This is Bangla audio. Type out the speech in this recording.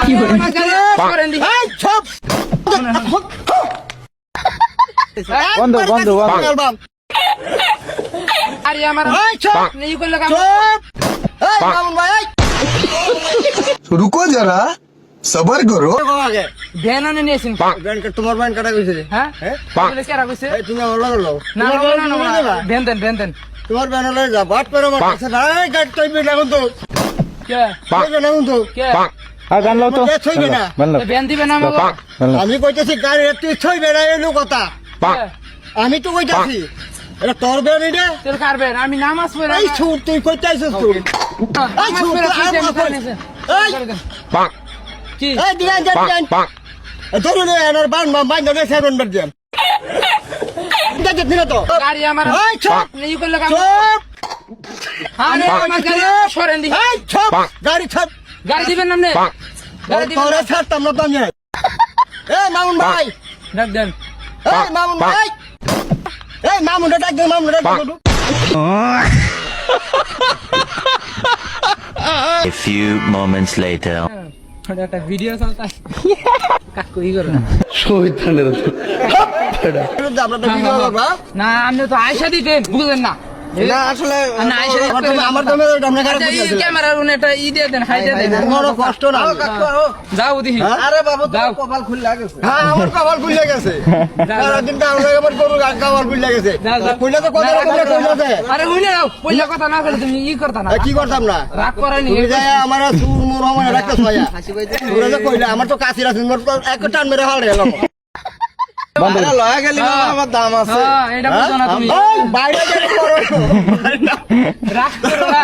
কি করেন দি এই চুপ বন্ধ বন্ধ বন্ধ আরে আমার এই চুপ নেই করলে কাম চুপ এই মামুন ভাই এই रुको जरा सबर करो আগে ভ্যান আনে নিয়েছেন ব্যাংক তোমার ব্যাংক কাটা কইছে রে হ্যাঁ বলে কেরা কইছে এই তুমি আমার লাগলো না ভ্যান দেন তোমার ব্যাংক লয়ে যা বাট করে মারছে এই গাড়ি তৈবে না কিন্তু কে তৈবে না কিন্তু কে আর গান লাও তো কে থইবে না ভ্যান দিবে না আমাকে আমি কইতেছি গাড়ি তুই থইবে না এই লোক কথা আমি তো কইতাছি এটা তোর ব্যাংক রে তোর কারবেন আমি নামাজ পড়ে এই ছুট তুই কইতাছিস তুই নামাজ পড়ে কি এই দিগান দিগান ধরুন এনার বান বান ধরে সেভেন বার দিন দেখে দিন তো গাড়ি আমার এই চুপ নেই করলে কাম চুপ আরে আমার গাড়ি সরেন দি এই চুপ গাড়ি ছাপ গাড়ি দিবেন না নে গাড়ি দিবেন তোরে ছাড়তাম না তো আমি এই মামুন ভাই ডাক দেন এই মামুন ভাই এই মামুন ডাক দে মামুন ডাক দে A few moments later. একটা ভিডিও চলতা কাকু ই করো আমরা তো ভিডিও করব না আপনি তো আয়সা দিতেন বুঝলেন না না আসলে না আয়সা আমার তো আমরা খারাপ ক্যামেরার উনি একটা ই দিয়ে দেন হাই দিয়ে দেন বড় কষ্ট না যাও দেখি আরে বাবু যাও। তোর কপাল খুলে গেছে হ্যাঁ আমার কপাল খুলে গেছে সারা দিন কাম লাগে আমার গরু কপাল খুলে গেছে খুলে তো কত রকম কইলাছে আরে হইলে যাও পয়লা কথা না বলে তুমি ই করতা না কি করতাম না রাগ করানি তুমি যায় আমার সুর মুর হমনে রাখতে ছয়া তোরা যে কইলা আমার তো কাশি আছে মোর তো এক টান মেরে হল রে লোক বন্ধ লয়া গেলি আমার দাম আছে হ্যাঁ এটা বুঝো না তুমি বাইরে গেলে করো রাগ করো না